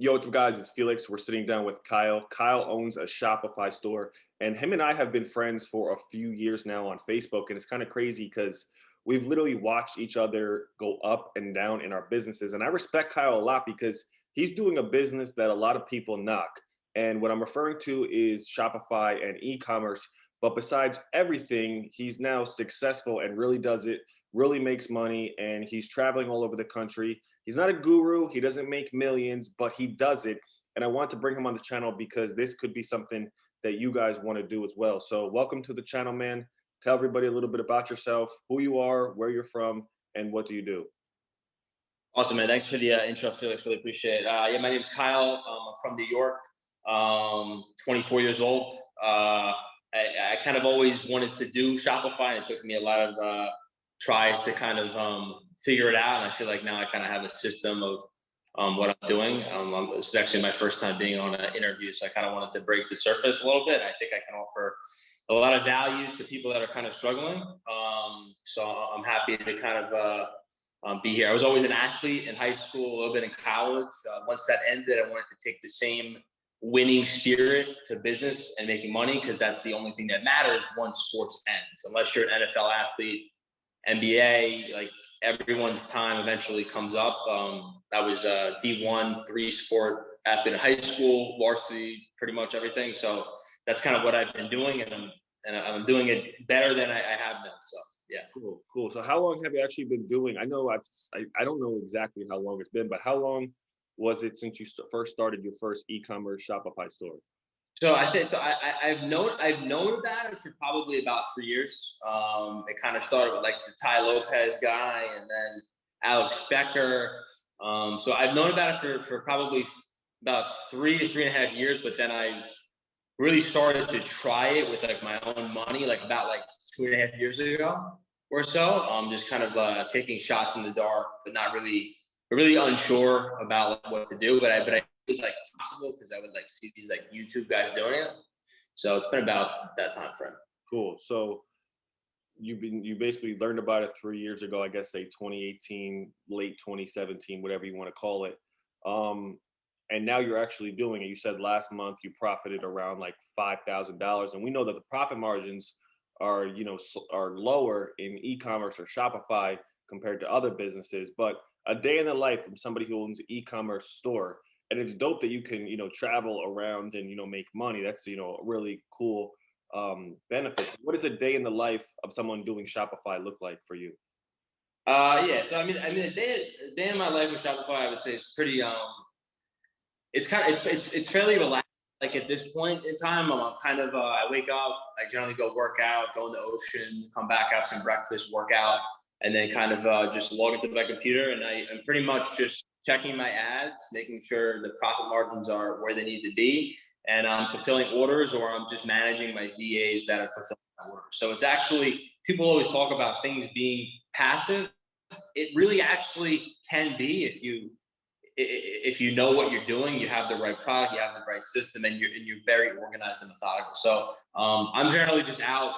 Yo, what's up, guys? It's Felix. We're sitting down with Kyle. Kyle owns a Shopify store, and him and I have been friends for a few years now on Facebook. And it's kind of crazy because we've literally watched each other go up and down in our businesses. And I respect Kyle a lot because he's doing a business that a lot of people knock. And what I'm referring to is Shopify and e commerce. But besides everything, he's now successful and really does it, really makes money, and he's traveling all over the country. He's not a guru, he doesn't make millions, but he does it. And I want to bring him on the channel because this could be something that you guys want to do as well. So, welcome to the channel, man. Tell everybody a little bit about yourself, who you are, where you're from, and what do you do? Awesome, man. Thanks for the intro, Felix. Really appreciate it. Yeah, my name is Kyle. I'm from New York. 24 years old. I kind of always wanted to do Shopify, and it took me a lot of tries to kind of figure it out. And I feel like now I kind of have a system of what I'm doing. This is actually my first time being on an interview, so I kind of wanted to break the surface a little bit. I think I can offer a lot of value to people that are kind of struggling. So I'm happy to kind of be here. I was always an athlete in high school, a little bit in college. Once that ended, I wanted to take the same winning spirit to business and making money, because that's the only thing that matters once sports ends. Unless you're an NFL athlete, NBA, like everyone's time eventually comes up. I was a D1 3-sport athlete in high school, varsity, pretty much everything. So that's kind of what I've been doing, and I'm doing it better than I have been. So yeah. Cool, cool. So, how long have you actually been doing? I know I don't know exactly how long it's been, but how long was it since you first started your first e-commerce Shopify store? So I think so. I've known about it for probably about 3 years. It kind of started with like the Ty Lopez guy, and then Alex Becker. So I've known about it for probably about 3 to 3.5 years. But then I really started to try it with like my own money, like about like 2.5 years ago or so. Just kind of taking shots in the dark, but not really unsure about like, what to do. But I was like possible because I would like see these like YouTube guys doing it. So it's been about that time frame. Cool. So you basically learned about it 3 years ago, I guess say 2018, late 2017, whatever you want to call it. Um, and now you're actually doing it. You said last month you profited around like $5,000, and we know that the profit margins are are lower in e-commerce or Shopify compared to other businesses. But a day in the life from somebody who owns an e-commerce store, and it's dope that you can travel around and make money. That's a really cool benefit. What does a day in the life of someone doing Shopify look like for you? Yeah. So I mean, a day in my life with Shopify, I would say is pretty. It's kind of it's fairly relaxed. Like at this point in time, I'm kind of I wake up, I generally go work out, go in the ocean, come back, have some breakfast, work out, and then kind of just log into my computer, and I'm pretty much just checking my ads, making sure the profit margins are where they need to be, and I'm fulfilling orders, or I'm just managing my VAs that are fulfilling my orders. So it's actually, people always talk about things being passive. It really actually can be if you know what you're doing, you have the right product, you have the right system, and you're very organized and methodical. So I'm generally just out,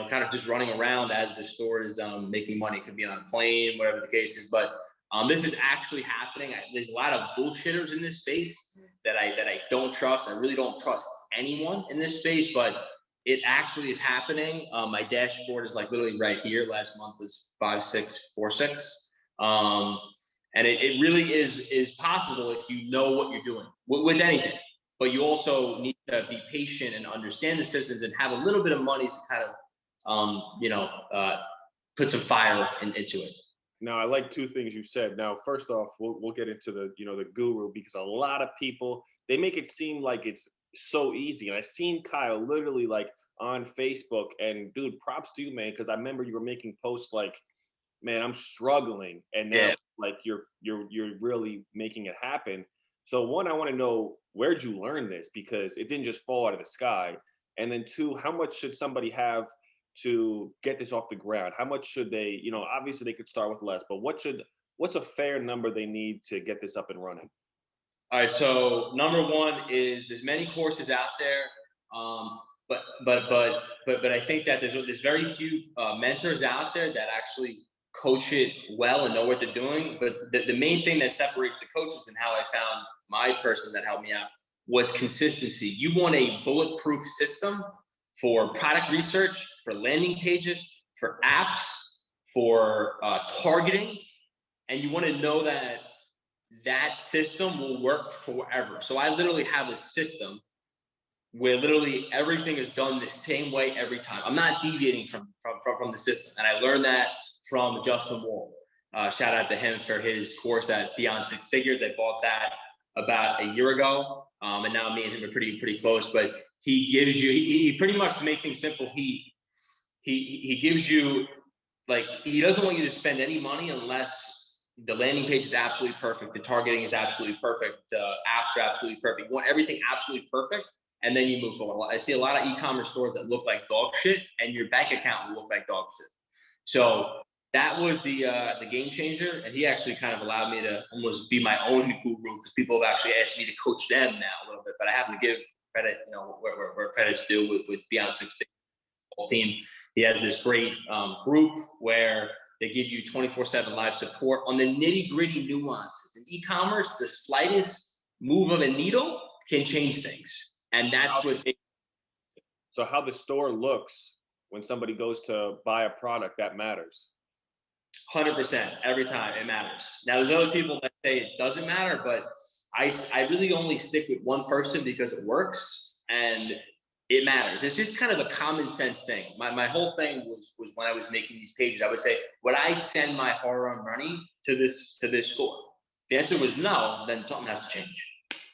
kind of just running around as the store is making money. It could be on a plane, whatever the case is. But this is actually happening. There's a lot of bullshitters in this space that I don't trust. I really don't trust anyone in this space, but it actually is happening. My dashboard is like literally right here. Last month was 5646. And it really is possible if you know what you're doing with anything. But you also need to be patient and understand the systems and have a little bit of money to kind of, put some fire into it. Now, I like two things you said. Now, first off, we'll get into the guru, because a lot of people, they make it seem like it's so easy. And I seen Kyle literally like on Facebook, and dude, props to you, man, because I remember you were making posts like, man, I'm struggling, and now Yeah. like you're really making it happen. So one, I want to know, where'd you learn this, because it didn't just fall out of the sky. And then two, how much should somebody have to get this off the ground? How much should they, obviously they could start with less, but what's a fair number they need to get this up and running? All right. So number one is there's many courses out there. But I think that there's very few mentors out there that actually coach it well and know what they're doing. But the main thing that separates the coaches, and how I found my person that helped me out was consistency. You want a bulletproof system for product research, for landing pages, for apps, for targeting, and you want to know that that system will work forever. So I literally have a system where literally everything is done the same way every time. I'm not deviating from the system, and I learned that from Justin Wall. Shout out to him for his course at Beyond Six Figures. I bought that about a year ago, and now me and him are pretty close. But he gives you, he pretty much, to make things simple, he gives you, like, he doesn't want you to spend any money unless the landing page is absolutely perfect, the targeting is absolutely perfect, the apps are absolutely perfect. You want everything absolutely perfect, and then you move forward. I see a lot of e-commerce stores that look like dog shit, and your bank account will look like dog shit. So that was the game changer, and he actually kind of allowed me to almost be my own guru, because people have actually asked me to coach them now a little bit. But I have to give credit, you know, where credit's due with Beyond Six Figures team. He has this great group where they give you 24/7 live support on the nitty-gritty nuances. In e-commerce, the slightest move of a needle can change things, and that's what they. So how the store looks when somebody goes to buy a product, that matters. 100% every time it matters. Now, there's other people that say it doesn't matter, but I really only stick with one person because it works and it matters. It's just kind of a common sense thing. My whole thing was when I was making these pages, I would say, would I send my hard-earned money to this store? The answer was no. Then something has to change.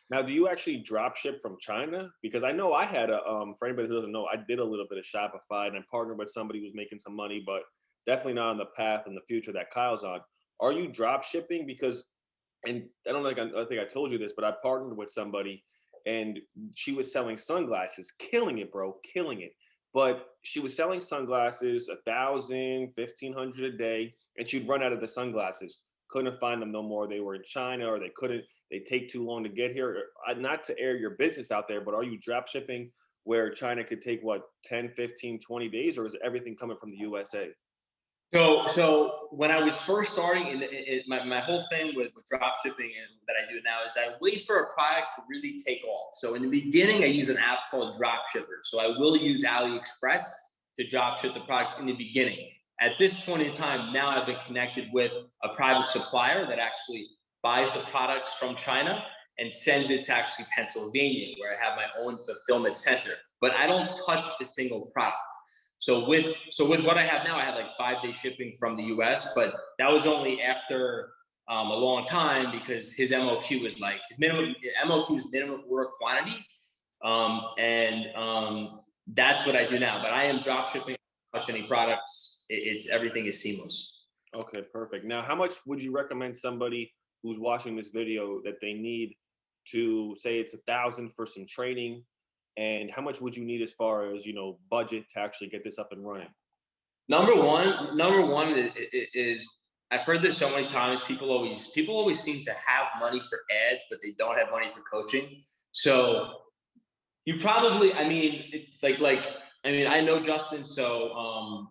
Now, do you actually drop ship from China? Because I know I had for anybody who doesn't know, I did a little bit of Shopify, and I partnered with somebody who was making some money, but definitely not on the path in the future that Kyle's on. Are you drop shipping? Because, and I think I told you this, but I partnered with somebody, and she was selling sunglasses, killing it, bro, killing it. But she was selling sunglasses, 1,000, 1,500 a day, and she'd run out of the sunglasses. Couldn't find them no more. They were in China, or they take too long to get here. Not to air your business out there, but are you drop shipping where China could take, what, 10, 15, 20 days, or is everything coming from the USA? So when I was first starting, my whole thing with drop shipping and that I do now is I wait for a product to really take off. So in the beginning, I use an app called Dropshipper. So I will use AliExpress to drop ship the product in the beginning. At this point in time, now I've been connected with a private supplier that actually buys the products from China and sends it to actually Pennsylvania, where I have my own fulfillment center. But I don't touch a single product. So with what I have now, I had like 5-day shipping from the US, but that was only after a long time, because his MOQ was like, MOQ is minimum order quantity. That's what I do now, but I am drop shipping, touch any products. Everything is seamless. Okay, perfect. Now, how much would you recommend somebody who's watching this video that they need to, say it's 1,000 for some training? And how much would you need as far as, budget to actually get this up and running? Number one is I've heard this so many times. People always seem to have money for ads, but they don't have money for coaching. So you probably, I know Justin, so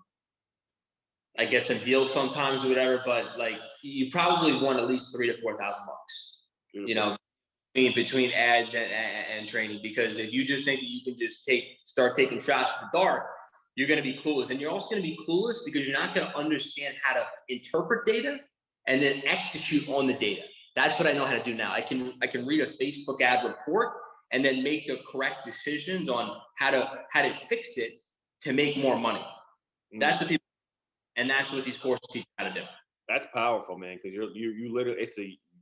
I get some deals sometimes or whatever, but like you probably want at least $3,000 to $4,000. Between ads and training, because if you just think that you can just start taking shots at the dark, you're going to be clueless. And you're also going to be clueless because you're not going to understand how to interpret data and then execute on the data. That's what I know how to do now. I can read a Facebook ad report and then make the correct decisions on how to fix it to make more money. That's what people, and that's what these courses teach how to do. That's powerful, man, because you literally,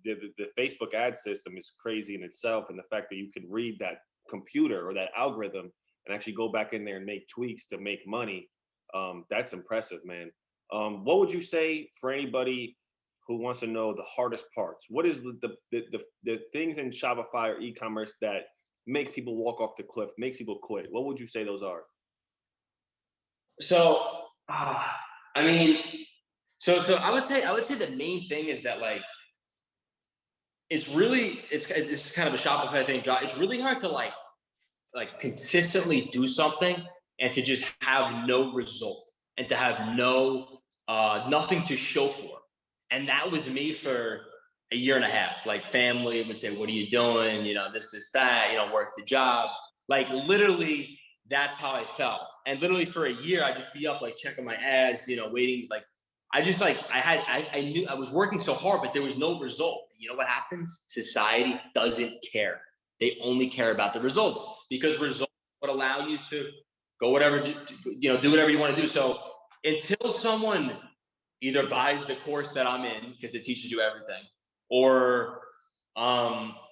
the Facebook ad system is crazy in itself, and the fact that you can read that computer or that algorithm and actually go back in there and make tweaks to make money, that's impressive, man. What would you say for anybody who wants to know the hardest parts? What is the things in Shopify or e-commerce that makes people walk off the cliff, makes people quit? What would you say those are? So I would say the main thing is that, like, it's kind of a Shopify thing. It's really hard to like consistently do something and to just have no result and to have nothing to show for. And that was me for a year and a half. Like family would say, "What are you doing? You know, this, that. You know, work the job." Like literally, that's how I felt. And literally for a year, I'd just be up like checking my ads, you know, waiting. Like I just like I knew I was working so hard, but there was no result. You know what happens? Society doesn't care. They only care about the results because results would allow you to go whatever, you know, do whatever you want to do. So until someone either buys the course that I'm in because it teaches you everything, or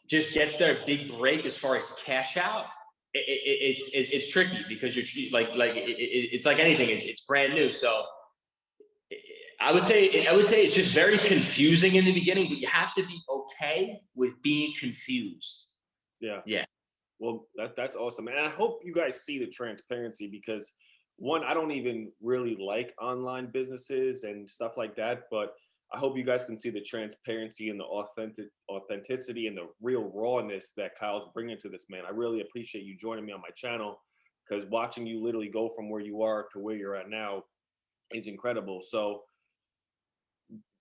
just gets their big break as far as cash out, it's tricky because you're it's like anything. It's brand new, so I would say it's just very confusing in the beginning, but you have to be okay with being confused. Yeah. Yeah. Well, that's awesome, and I hope you guys see the transparency because one, I don't even really like online businesses and stuff like that, but I hope you guys can see the transparency and the authenticity and the real rawness that Kyle's bringing to this, man. I really appreciate you joining me on my channel because watching you literally go from where you are to where you're at now is incredible. So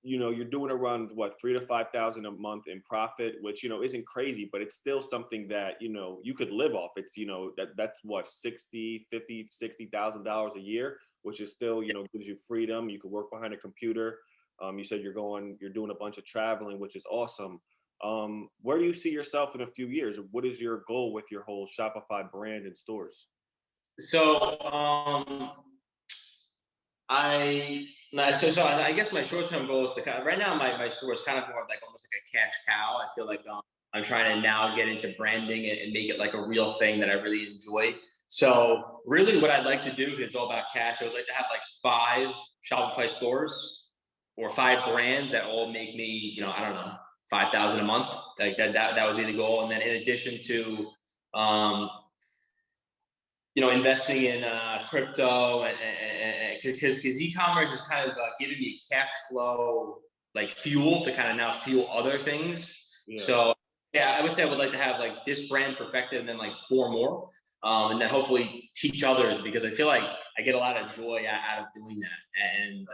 you're doing around what 3 to 5 thousand a month in profit, which isn't crazy, but it's still something that you could live off. It's that's what 60, 50, $60,000 a year, which is still gives you freedom. You could work behind a computer. You said you're doing a bunch of traveling, which is awesome. Where do you see yourself in a few years? What is your goal with your whole Shopify brand and stores? So I I guess my short term goal is to right now my store is kind of more of like almost like a cash cow. I feel like I'm trying to now get into branding and make it like a real thing that I really enjoy. So really, what I'd like to do, because it's all about cash, I would like to have like 5 Shopify stores or 5 brands that all make me, I don't know, 5,000 a month. Like that would be the goal. And then in addition to um, investing in crypto and because e-commerce is kind of giving me cash flow like fuel to kind of now fuel other things. Yeah. So yeah, I would say I would like to have like this brand perfected and then like 4 more, and then hopefully teach others because I feel like I get a lot of joy out of doing that. And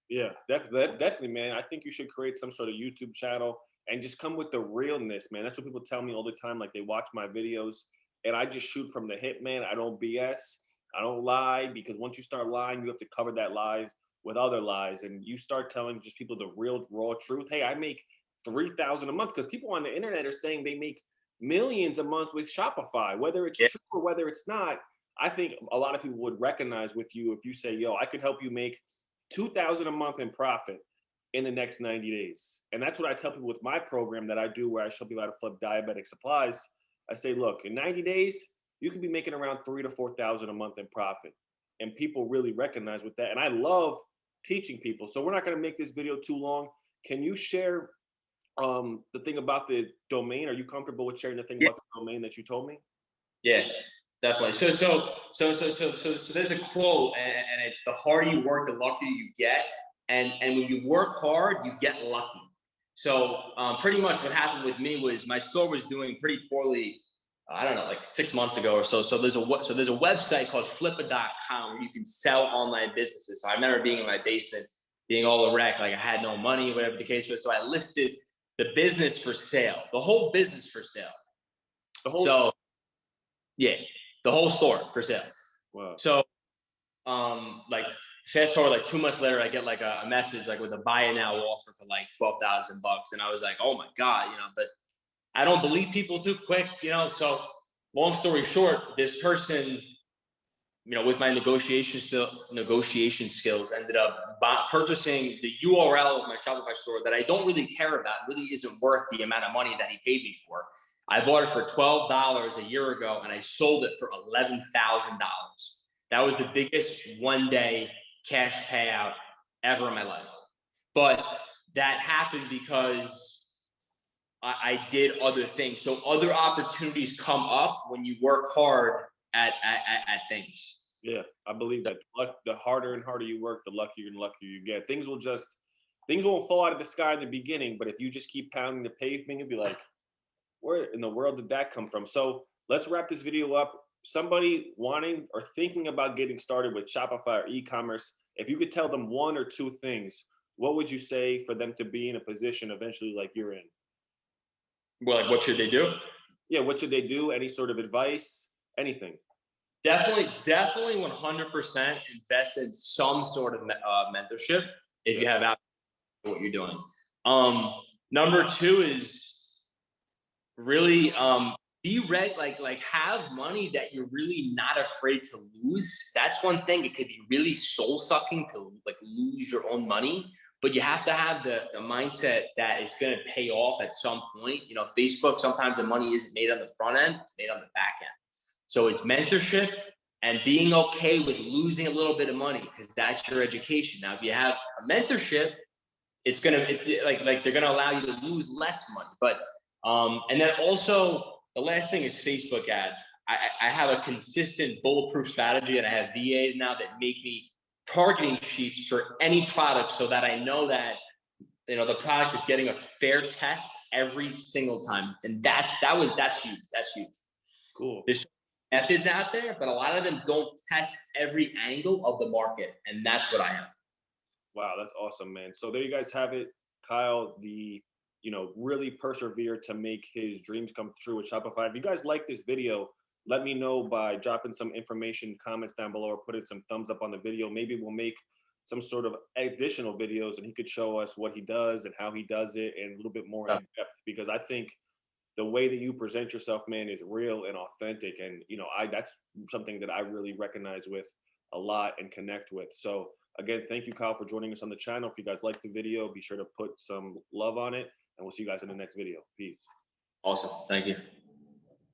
yeah, definitely, man. I think you should create some sort of YouTube channel and just come with the realness, man. That's what people tell me all the time. Like they watch my videos and I just shoot from the hip, man. I don't BS. I don't lie because once you start lying, you have to cover that lie with other lies, and you start telling just people the real raw truth. Hey, I make 3,000 a month because people on the internet are saying they make millions a month with Shopify, whether it's yeah, true or whether it's not. I think a lot of people would recognize with you if you say, "Yo, I could help you make 2,000 a month in profit in the next 90 days." And that's what I tell people with my program that I do, where I show people how to flip diabetic supplies. I say, look, in 90 days, you could be making around 3 to 4 thousand a month in profit. And people really recognize with that. And I love teaching people. So we're not going to make this video too long. Can you share the thing about the domain? Are you comfortable with sharing the thing yeah, about the domain that you told me? yeah, definitely. So there's a quote, and it's the harder you work, the luckier you get. And when you work hard, you get lucky. So pretty much what happened with me was my store was doing pretty poorly. I don't know, like 6 months ago or so. So there's a website called Flippa.com where you can sell online businesses. So I remember being in my basement, being all a wreck, like I had no money, whatever the case was. So I listed the business for sale, the whole business for sale. The whole So yeah, the whole store for sale. wow. So like fast forward like 2 months later, I get like a message like with a buy it now offer for like $12,000, and I was like, oh my god, but I don't believe people too quick. So long story short, this person, with my negotiation skills, ended up purchasing the URL of my Shopify store that I don't really care about. It really isn't worth the amount of money that he paid me for. I bought it for $12 a year ago, and I sold it for $11,000. That was the biggest one-day cash payout ever in my life. But that happened because I did other things. So other opportunities come up when you work hard at things. Yeah, I believe that the harder and harder you work, the luckier and luckier you get. Things won't fall out of the sky in the beginning, but if you just keep pounding the pavement, you'll be like, where in the world did that come from? So let's wrap this video up. Somebody wanting or thinking about getting started with Shopify or e-commerce, if you could tell them 1 or 2 things, what would you say for them to be in a position eventually like you're in? Well, like, what should they do? Yeah, what should they do? Any sort of advice? Anything? Definitely 100% invest in some sort of mentorship if you Yeah. have out what you're doing. Um, Number two is really be ready, like have money that you're really not afraid to lose. That's one thing. It could be really soul sucking to like lose your own money, but you have to have the mindset that it's going to pay off at some point. You know, Facebook, sometimes the money isn't made on the front end, it's made on the back end. So it's mentorship and being okay with losing a little bit of money, because that's your education. Now if you have a mentorship, it's gonna like they're gonna allow you to lose less money. But and then also the last thing is Facebook ads. I have a consistent bulletproof strategy, and I have VAs now that make me targeting sheets for any product, so that I know that the product is getting a fair test every single time. And that's huge. That's huge. Cool. There's methods out there, but a lot of them don't test every angle of the market, and that's what I have. Wow, that's awesome, man. So there you guys have it. Kyle, really persevere to make his dreams come true with Shopify. If you guys like this video, let me know by dropping some information comments down below, or putting some thumbs up on the video. Maybe we'll make some sort of additional videos and he could show us what he does and how he does it and a little bit more in depth, because I think the way that you present yourself, man, is real and authentic. And, that's something that I really recognize with a lot and connect with. So again, thank you, Kyle, for joining us on the channel. If you guys liked the video, be sure to put some love on it, and we'll see you guys in the next video. Peace. Awesome. Thank you.